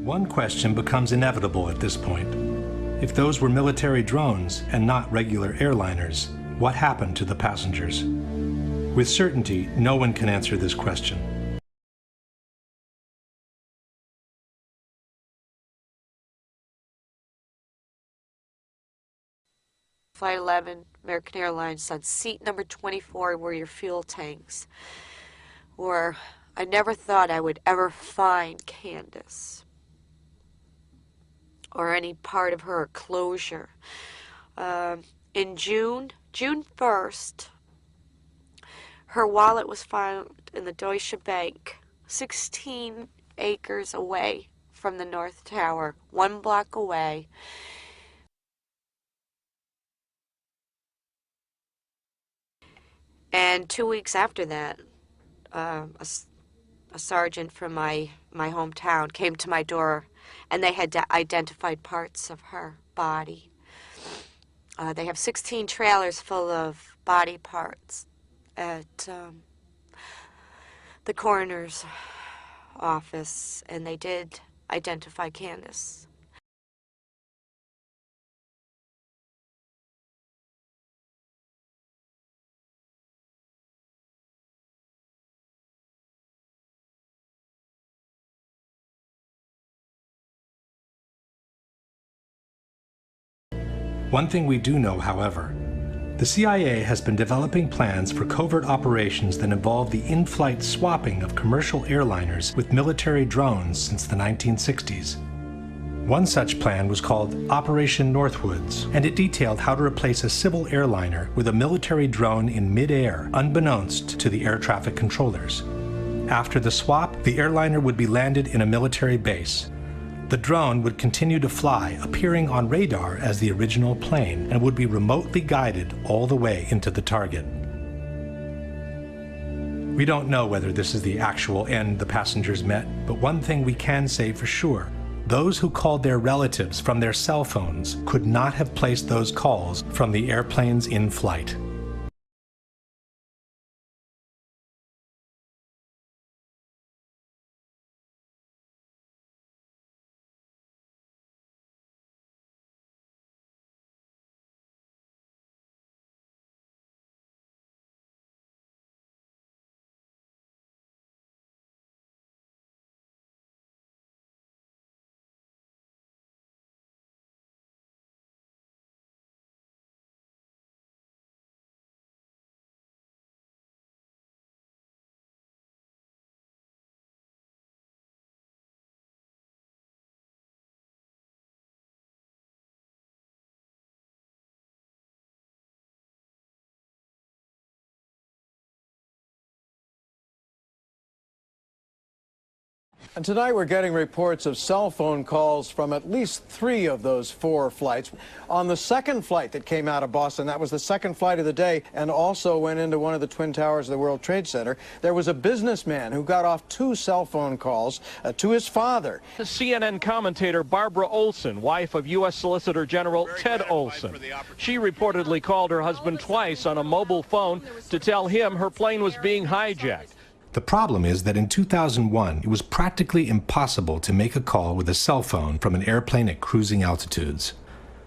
One question becomes inevitable at this point. If those were military drones and not regular airliners, what happened to the passengers? With certainty, no one can answer this question. Flight 11, American Airlines, on seat number 24 were your fuel tanks. Or, I never thought I would ever find Candace. Or any part of her closure. In June 1st, her wallet was found in the Deutsche Bank, 16 acres away from the North Tower, 1 block away. And 2 weeks after that, a sergeant from my hometown came to my door, and they had identified parts of her body. They have 16 trailers full of body parts at the coroner's office, and they did identify Candace. One thing we do know, however, the CIA has been developing plans for covert operations that involve the in-flight swapping of commercial airliners with military drones since the 1960s. One such plan was called Operation Northwoods, and it detailed how to replace a civil airliner with a military drone in midair, unbeknownst to the air traffic controllers. After the swap, the airliner would be landed in a military base. The drone would continue to fly, appearing on radar as the original plane, and would be remotely guided all the way into the target. We don't know whether this is the actual end the passengers met, but one thing we can say for sure: those who called their relatives from their cell phones could not have placed those calls from the airplanes in flight. And tonight we're getting reports of cell phone calls from at least 3 of those 4 flights. On the second flight that came out of Boston, that was the second flight of the day, and also went into one of the Twin Towers of the World Trade Center, there was a businessman who got off 2 cell phone calls to his father. CNN commentator Barbara Olson, wife of U.S. Solicitor General Ted Olson. She reportedly called her husband twice on a mobile phone to tell him her plane was being hijacked. The problem is that in 2001, it was practically impossible to make a call with a cell phone from an airplane at cruising altitudes.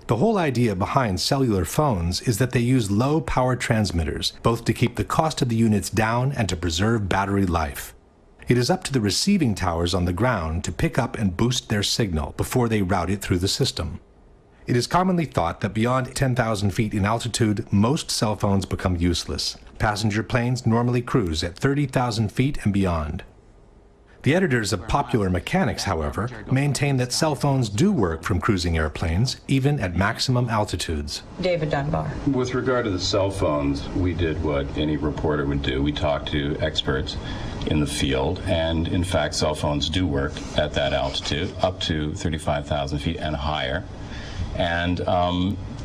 The whole idea behind cellular phones is that they use low power transmitters, both to keep the cost of the units down and to preserve battery life. It is up to the receiving towers on the ground to pick up and boost their signal before they route it through the system. It is commonly thought that beyond 10,000 feet in altitude, most cell phones become useless. Passenger planes normally cruise at 30,000 feet and beyond. The editors of Popular Mechanics, however, maintain that cell phones do work from cruising airplanes, even at maximum altitudes. David Dunbar. With regard to the cell phones, we did what any reporter would do. We talked to experts in the field, and in fact, cell phones do work at that altitude, up to 35,000 feet and higher. And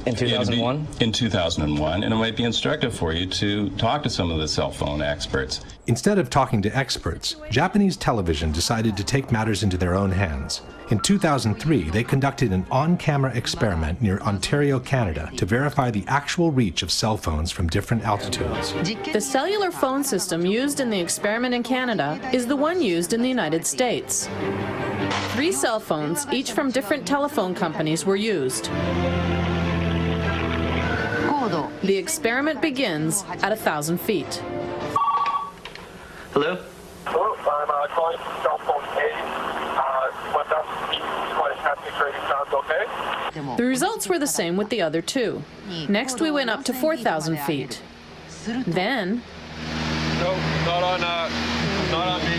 in 2001? In 2001, and it might be instructive for you to talk to some of the cell phone experts. Instead of talking to experts, Japanese television decided to take matters into their own hands. In 2003, they conducted an on-camera experiment near Ontario, Canada, to verify the actual reach of cell phones from different altitudes. The cellular phone system used in the experiment in Canada is the one used in the United States. 3 cell phones, each from different telephone companies, were used. The experiment begins at 1,000 feet. Hello? Hello, I'm calling from cell phone A. 1,000 feet, twice haptic trading sounds okay? The results were the same with the other 2. Next, we went up to 4,000 feet. Then, No, not on me.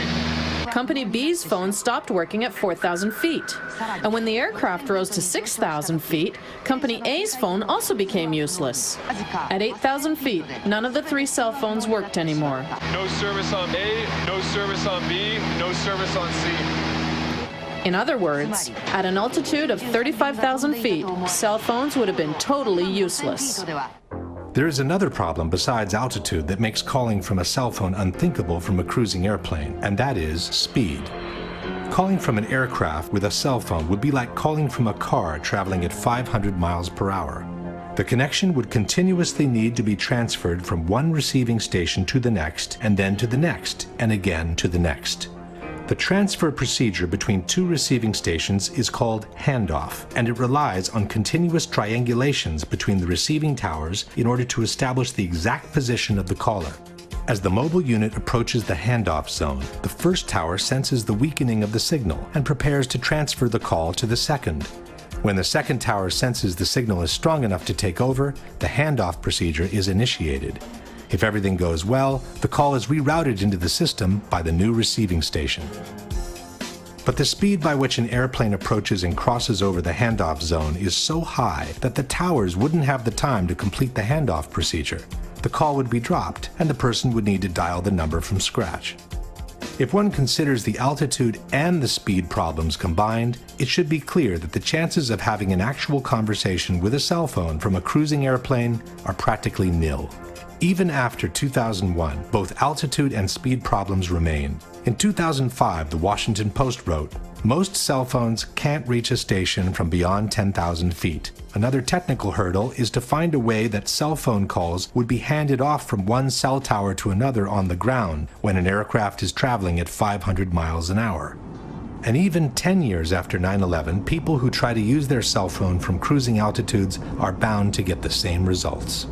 Company B's phone stopped working at 4,000 feet. And when the aircraft rose to 6,000 feet, Company A's phone also became useless. At 8,000 feet, none of the 3 cell phones worked anymore. No service on A, no service on B, no service on C. In other words, at an altitude of 35,000 feet, cell phones would have been totally useless. There is another problem besides altitude that makes calling from a cell phone unthinkable from a cruising airplane, and that is speed. Calling from an aircraft with a cell phone would be like calling from a car traveling at 500 miles per hour. The connection would continuously need to be transferred from one receiving station to the next, and then to the next, and again to the next. The transfer procedure between 2 receiving stations is called handoff, and it relies on continuous triangulations between the receiving towers in order to establish the exact position of the caller. As the mobile unit approaches the handoff zone, the first tower senses the weakening of the signal and prepares to transfer the call to the second. When the second tower senses the signal is strong enough to take over, the handoff procedure is initiated. If everything goes well, the call is rerouted into the system by the new receiving station. But the speed by which an airplane approaches and crosses over the handoff zone is so high that the towers wouldn't have the time to complete the handoff procedure. The call would be dropped, and the person would need to dial the number from scratch. If one considers the altitude and the speed problems combined, it should be clear that the chances of having an actual conversation with a cell phone from a cruising airplane are practically nil. Even after 2001, both altitude and speed problems remain. In 2005, the Washington Post wrote, "Most cell phones can't reach a station from beyond 10,000 feet. Another technical hurdle is to find a way that cell phone calls would be handed off from one cell tower to another on the ground when an aircraft is traveling at 500 miles an hour." And even 10 years after 9/11, people who try to use their cell phone from cruising altitudes are bound to get the same results.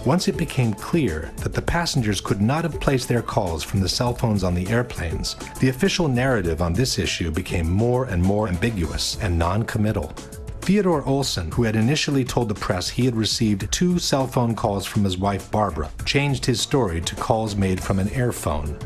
Once it became clear that the passengers could not have placed their calls from the cell phones on the airplanes, the official narrative on this issue became more and more ambiguous and non-committal. Theodore Olson, who had initially told the press he had received 2 cell phone calls from his wife Barbara, changed his story to calls made from an airphone.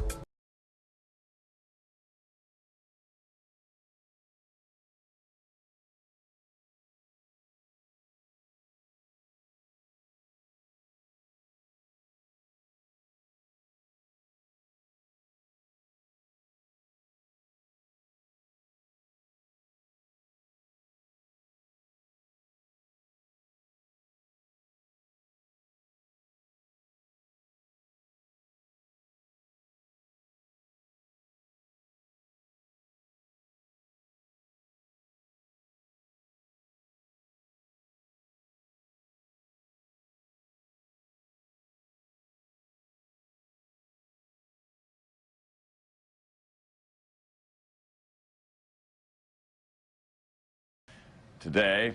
Today,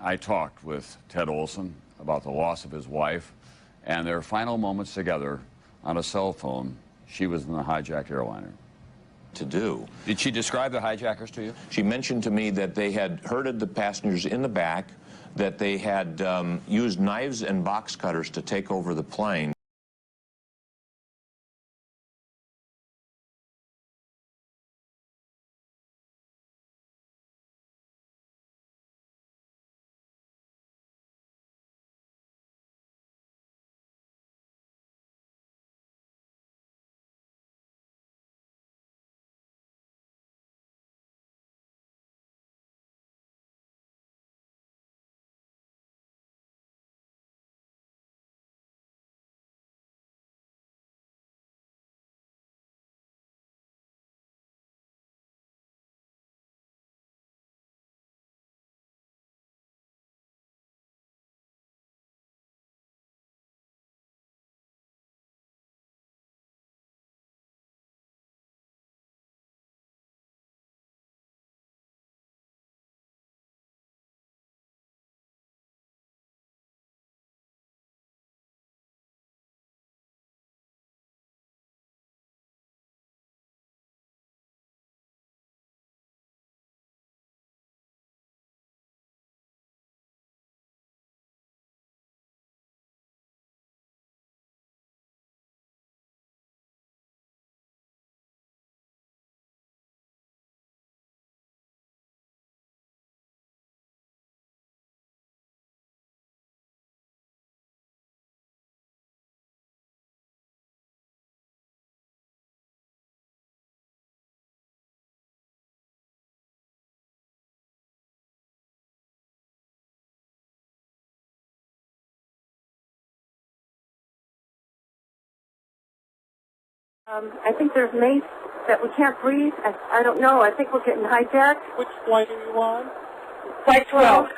I talked with Ted Olson about the loss of his wife and their final moments together on a cell phone. She was in the hijacked airliner. To do. Did she describe the hijackers to you? She mentioned to me that they had herded the passengers in the back, that they had used knives and box cutters to take over the plane. I think there's mace that we can't breathe. I don't know. I think we're getting hijacked. Which flight are you on? Flight 12.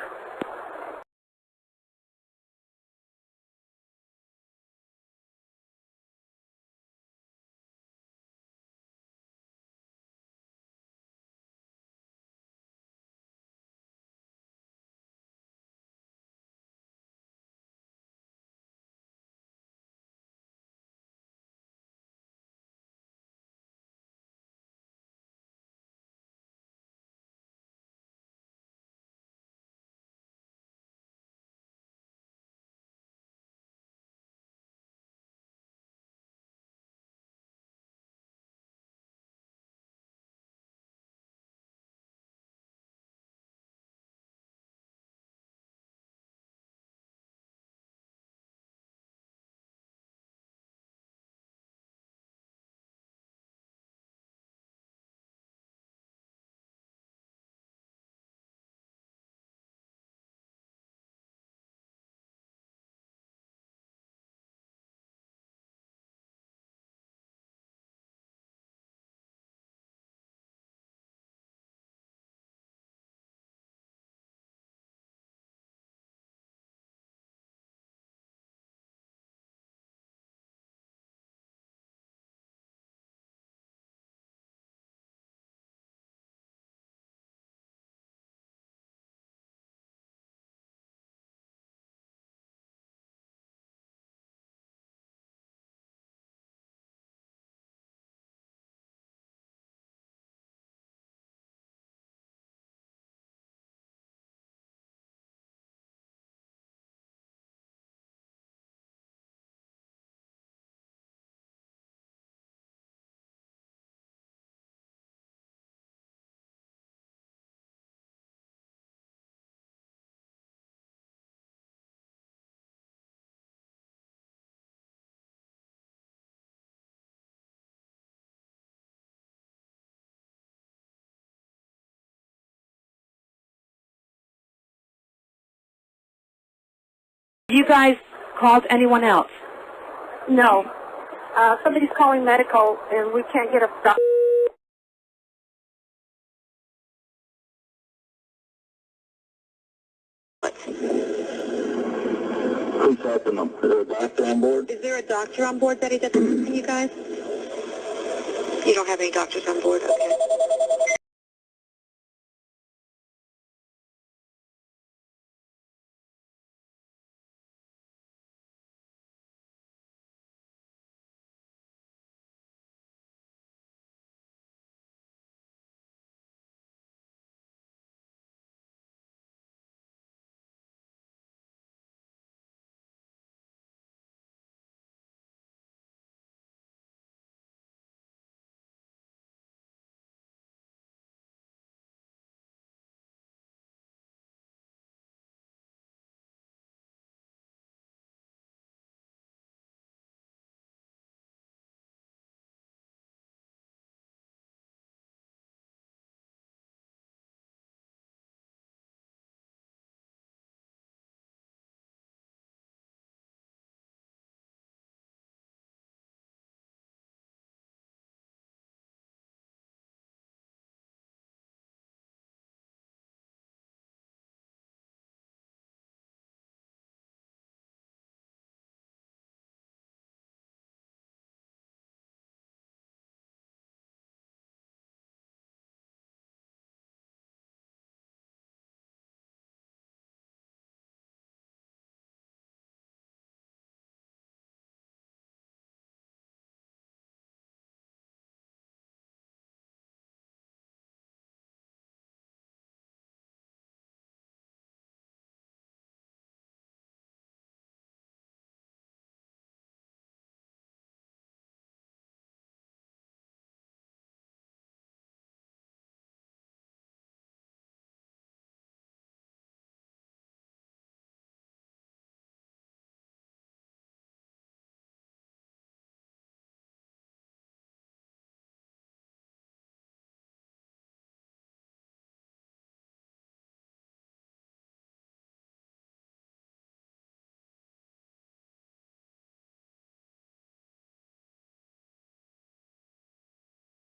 You guys called anyone else? No. Somebody's calling medical, and we can't get a doctor. Who's helping them? Is there a doctor on board? Is there a doctor on board that identified you guys? You don't have any doctors on board? Okay.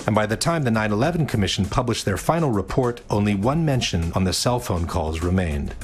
And by the time the 9/11 Commission published their final report, only one mention on the cell phone calls remained.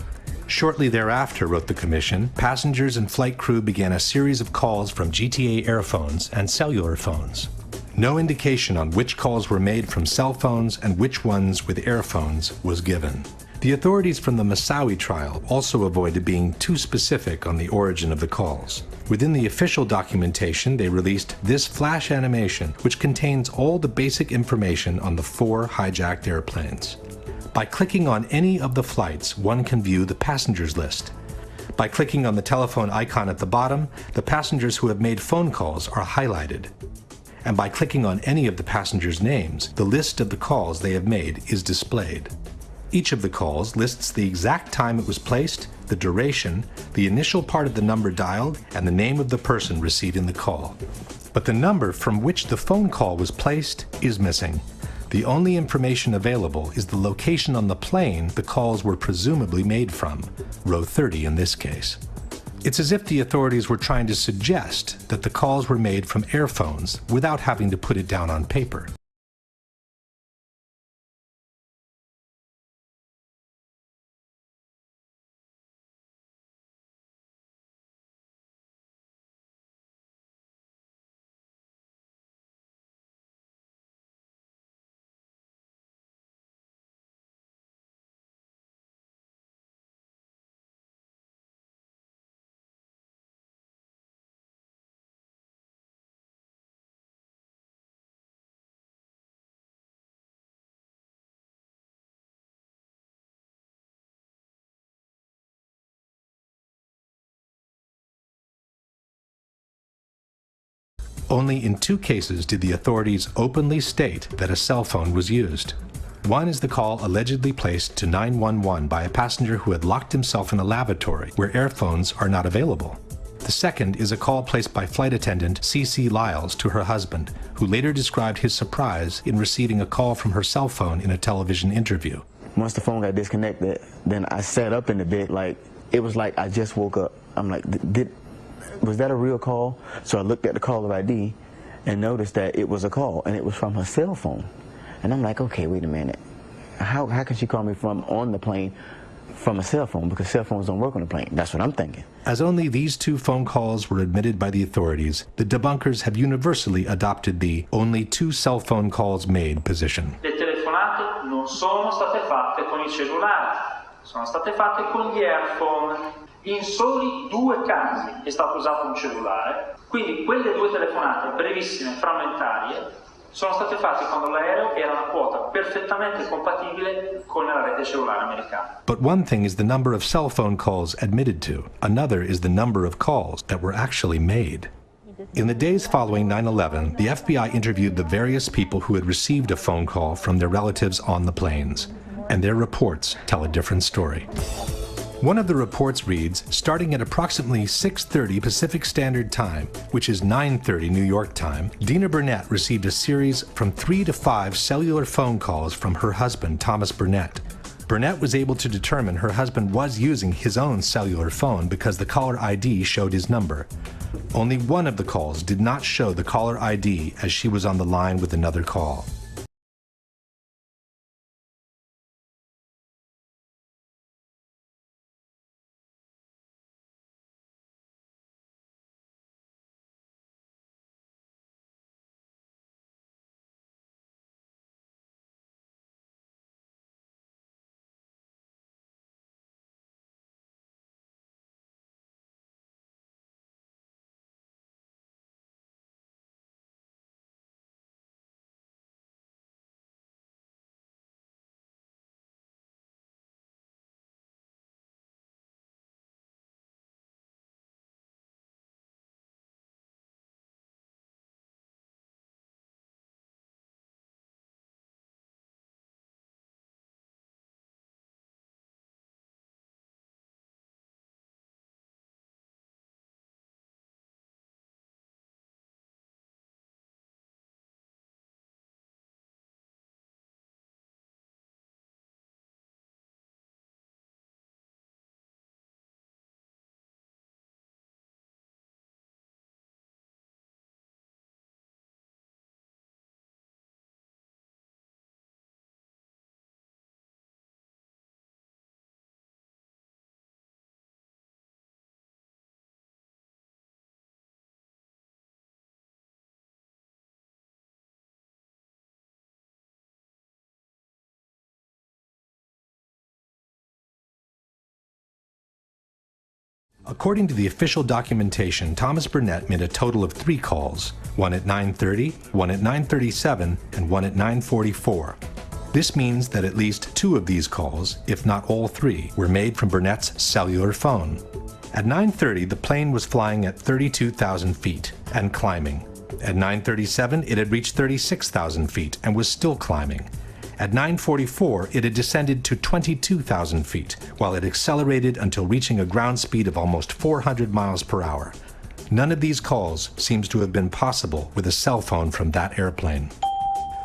Shortly thereafter, wrote the Commission, passengers and flight crew began a series of calls from GTA airphones and cellular phones. No indication on which calls were made from cell phones and which ones with airphones was given. The authorities from the Moussaoui trial also avoided being too specific on the origin of the calls. Within the official documentation, they released this flash animation, which contains all the basic information on the 4 hijacked airplanes. By clicking on any of the flights, one can view the passengers list. By clicking on the telephone icon at the bottom, the passengers who have made phone calls are highlighted. And by clicking on any of the passengers' names, the list of the calls they have made is displayed. Each of the calls lists the exact time it was placed, the duration, the initial part of the number dialed, and the name of the person receiving the call. But the number from which the phone call was placed is missing. The only information available is the location on the plane the calls were presumably made from, row 30 in this case. It's as if the authorities were trying to suggest that the calls were made from airphones without having to put it down on paper. Only in 2 cases did the authorities openly state that a cell phone was used. One is the call allegedly placed to 911 by a passenger who had locked himself in a lavatory where airphones are not available. The second is a call placed by flight attendant CeeCee Lyles to her husband, who later described his surprise in receiving a call from her cell phone in a television interview. Once the phone got disconnected, then I sat up in the bed like, it was like I just woke up. I'm like, was that a real call? So I looked at the caller ID and noticed that it was a call, and it was from her cell phone. And I'm like, okay, wait a minute. How can she call me from on the plane from a cell phone? Because cell phones don't work on the plane. That's what I'm thinking. As only these 2 phone calls were admitted by the authorities, the debunkers have universally adopted the only 2 cell phone calls made position. Le telefonate non sono state fatte con i cellulari, sono state fatte con gli earphone. In soli 2 casi è stato usato un cellulare, quindi quelle 2 telefonate brevissime, frammentarie, sono state fatte quando l'aereo era una quota perfettamente compatibile con la rete cellulare americana. But one thing is the number of cell phone calls admitted to. Another is the number of calls that were actually made. In the days following 9/11, the FBI interviewed the various people who had received a phone call from their relatives on the planes, and their reports tell a different story. One of the reports reads, starting at approximately 6:30 Pacific Standard Time, which is 9:30 New York time, Dina Barnett received a series from 3 to 5 cellular phone calls from her husband, Thomas Barnett. Barnett was able to determine her husband was using his own cellular phone because the caller ID showed his number. Only one of the calls did not show the caller ID as she was on the line with another call. According to the official documentation, Thomas Barnett made a total of 3 calls, one at 9:30, one at 9:37, and one at 9:44. This means that at least 2 of these calls, if not all 3, were made from Barnett's cellular phone. At 9:30, the plane was flying at 32,000 feet and climbing. At 9:37, it had reached 36,000 feet and was still climbing. At 9:44, it had descended to 22,000 feet, while it accelerated until reaching a ground speed of almost 400 miles per hour. None of these calls seems to have been possible with a cell phone from that airplane.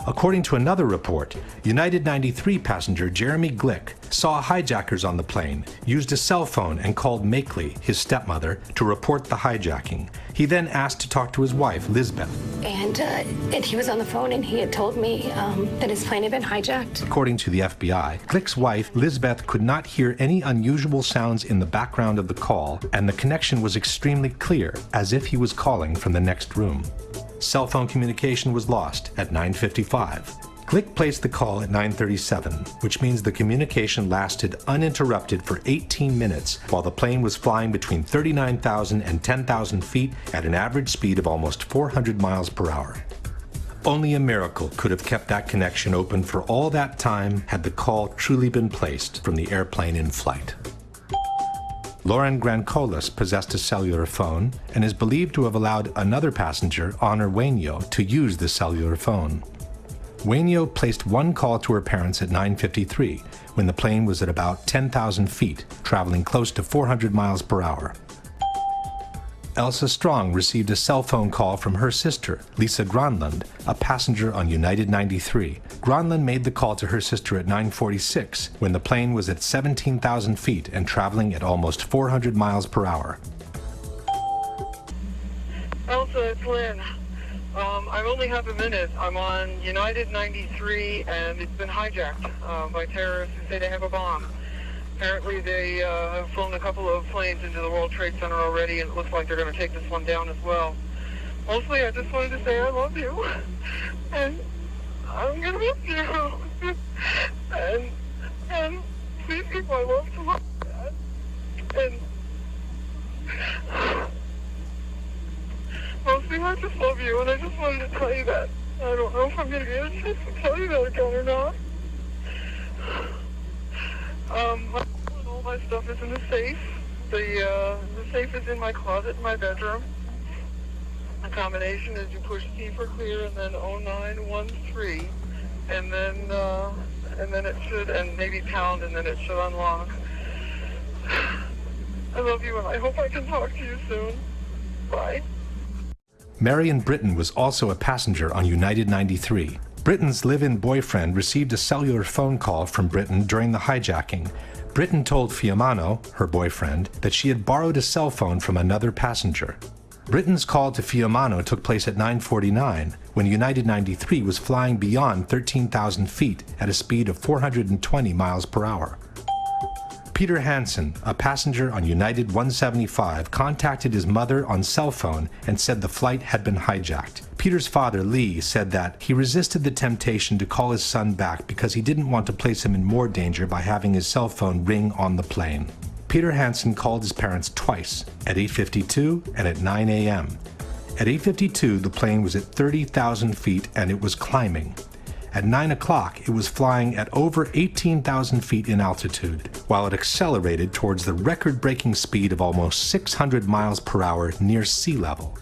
According to another report, United 93 passenger Jeremy Glick saw hijackers on the plane, used a cell phone and called Makeley, his stepmother, to report the hijacking. He then asked to talk to his wife, Lisbeth. And he was on the phone and he had told me that his plane had been hijacked. According to the FBI, Glick's wife, Lisbeth, could not hear any unusual sounds in the background of the call, and the connection was extremely clear, as if he was calling from the next room. Cell phone communication was lost at 9:55. Glick placed the call at 9:37, which means the communication lasted uninterrupted for 18 minutes while the plane was flying between 39,000 and 10,000 feet at an average speed of almost 400 miles per hour. Only a miracle could have kept that connection open for all that time had the call truly been placed from the airplane in flight. Lauren Grancolas possessed a cellular phone and is believed to have allowed another passenger, Honor Wainio, to use the cellular phone. Wainio placed 1 call to her parents at 9:53, when the plane was at about 10,000 feet, traveling close to 400 miles per hour. Elsa Strong received a cell phone call from her sister, Lisa Gronlund, a passenger on United 93. Gronlund made the call to her sister at 9:46, when the plane was at 17,000 feet and traveling at almost 400 miles per hour. Elsa, it's Lynn. I only have a minute. I'm on United 93, and it's been hijacked by terrorists who say they have a bomb. Apparently they have flown a couple of planes into the World Trade Center already, and it looks like they're going to take this one down as well. Mostly, I just wanted to say I love you, and I'm going to miss you. and please keep my love to my dad. And mostly, I just love you, and I just wanted to tell you that. I don't know if I'm going to get a chance to tell you that again or not. All my stuff is in the safe. The safe is in my closet in my bedroom. The combination is you push C for clear and then 0913, and then it should, and maybe pound, and then it should unlock. I love you, and I hope I can talk to you soon. Bye. Marion Britton was also a passenger on United 93. Britton's live-in boyfriend received a cellular phone call from Britton during the hijacking. Britton told Fiumano, her boyfriend, that she had borrowed a cell phone from another passenger. Britton's call to Fiumano took place at 9:49, when United 93 was flying beyond 13,000 feet at a speed of 420 miles per hour. Peter Hanson, a passenger on United 175, contacted his mother on cell phone and said the flight had been hijacked. Peter's father, Lee, said that he resisted the temptation to call his son back because he didn't want to place him in more danger by having his cell phone ring on the plane. Peter Hanson called his parents twice, at 8:52 and at 9 a.m. At 8:52, the plane was at 30,000 feet and it was climbing. At 9 o'clock, it was flying at over 18,000 feet in altitude, while it accelerated towards the record-breaking speed of almost 600 miles per hour near sea level.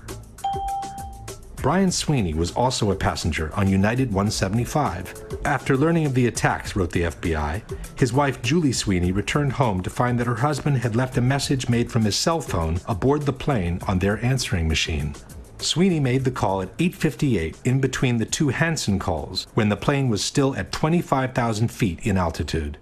Brian Sweeney was also a passenger on United 175. After learning of the attacks, wrote the FBI, his wife Julie Sweeney returned home to find that her husband had left a message made from his cell phone aboard the plane on their answering machine. Sweeney made the call at 8:58 in between the 2 Hanson calls, when the plane was still at 25,000 feet in altitude.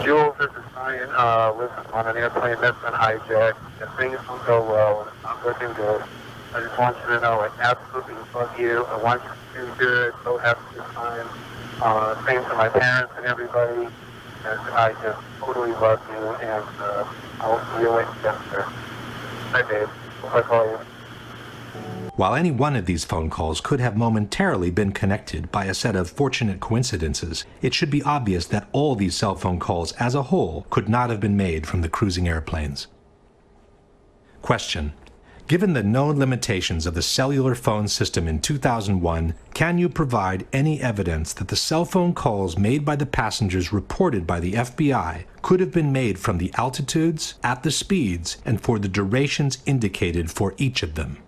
Jules, this is Brian. Listen, on an airplane that's been hijacked, and things don't go well, and it's not looking good. I just want you to know I absolutely love you. I want you to do good. So have a good time. Same to my parents and everybody. And I just totally love you, and I'll see you later. Bye, babe. Hope I call you. While any one of these phone calls could have momentarily been connected by a set of fortunate coincidences, it should be obvious that all these cell phone calls as a whole could not have been made from the cruising airplanes. Question: given the known limitations of the cellular phone system in 2001, can you provide any evidence that the cell phone calls made by the passengers reported by the FBI could have been made from the altitudes, at the speeds, and for the durations indicated for each of them?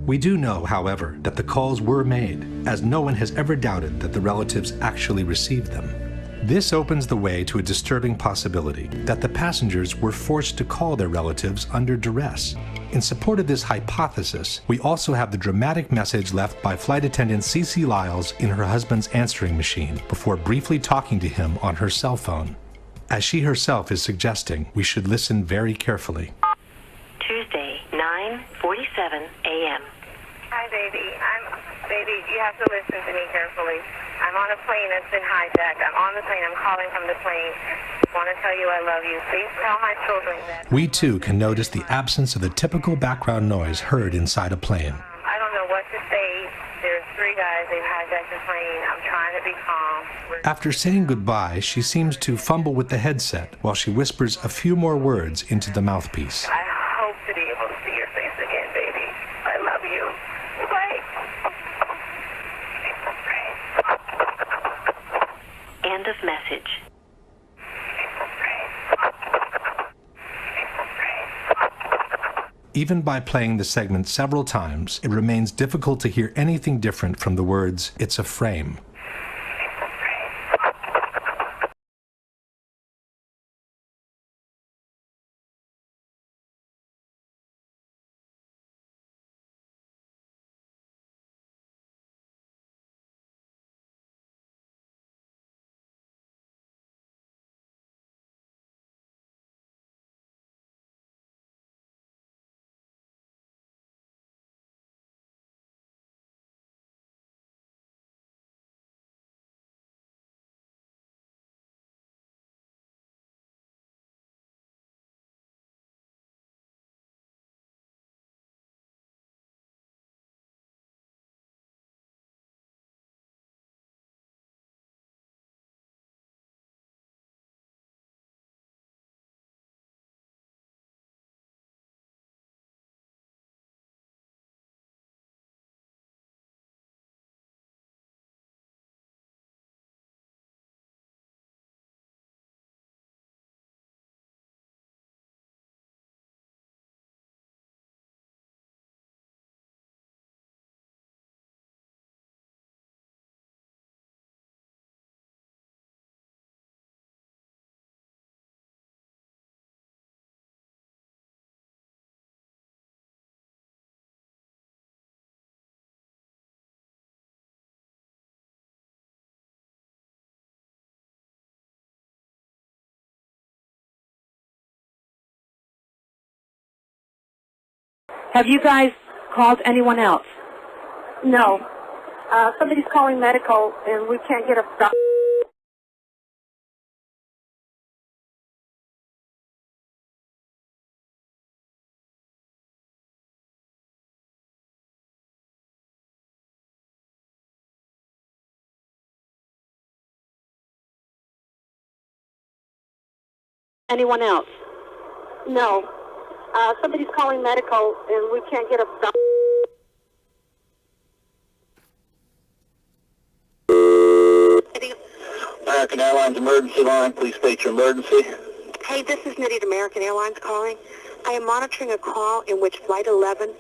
We do know, however, that the calls were made, as no one has ever doubted that the relatives actually received them. This opens the way to a disturbing possibility that the passengers were forced to call their relatives under duress. In support of this hypothesis, we also have the dramatic message left by flight attendant CeeCee Lyles in her husband's answering machine before briefly talking to him on her cell phone. As she herself is suggesting, we should listen very carefully. Tuesday, 9:47 a.m. Hi, baby. Baby, you have to listen to me carefully. I'm on a plane that's been hijacked. I'm on the plane. I'm calling from the plane. I want to tell you I love you. Please tell my children that. We too can notice the absence of the typical background noise heard inside a plane. I don't know what to say. There's 3 guys. They've hijacked the plane. I'm trying to be calm. After saying goodbye, she seems to fumble with the headset while she whispers a few more words into the mouthpiece. I hope to be able to see your face again, baby. I love you. Bye. End of message. Even by playing the segment several times, it remains difficult to hear anything different from the words, "It's a frame." Have you guys called anyone else? No. Somebody's calling medical, and we can't get a stop. Anyone else? No. Somebody's calling medical, and we can't get a stop. American Airlines emergency line, please state your emergency. Hey, this is Nitty at American Airlines calling. I am monitoring a call in which Flight 11,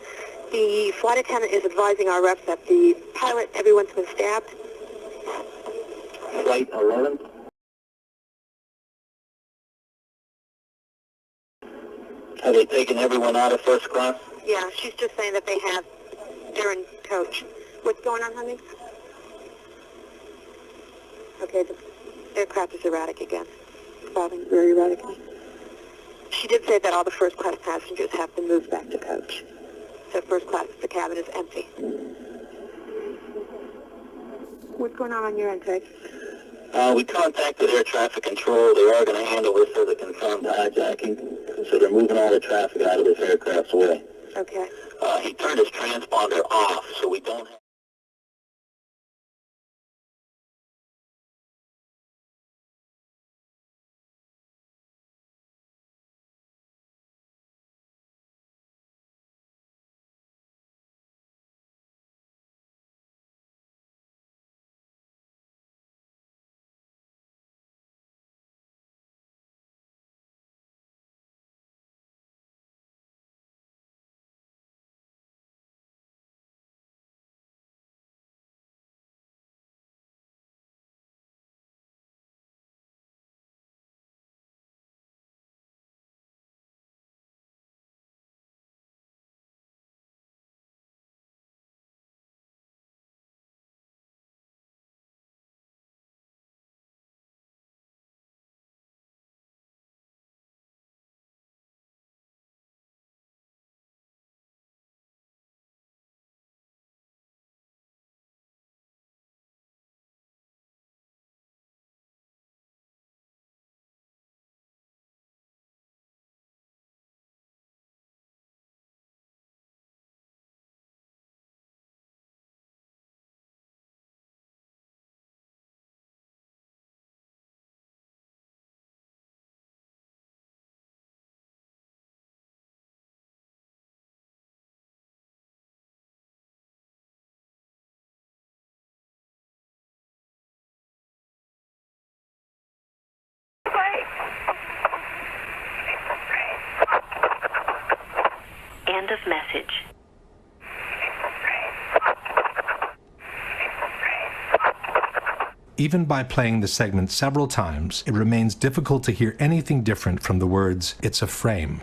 the flight attendant is advising our reps that the pilot, everyone's been stabbed. Flight 11? Have they taken everyone out of first class? Yeah, she's just saying that they have. They're in coach. What's going on, honey? Okay, the aircraft is erratic again. Bobbing very erratically. She did say that all the first class passengers have been moved back to coach. So first class, the cabin is empty. What's going on your end, Peg? We contacted air traffic control. They are going to handle this as a confirmed hijacking. So they're moving all the traffic out of this aircraft's way. Okay. He turned his transponder off, so we don't have... End of message. Even by playing the segment several times, it remains difficult to hear anything different from the words, "It's a frame."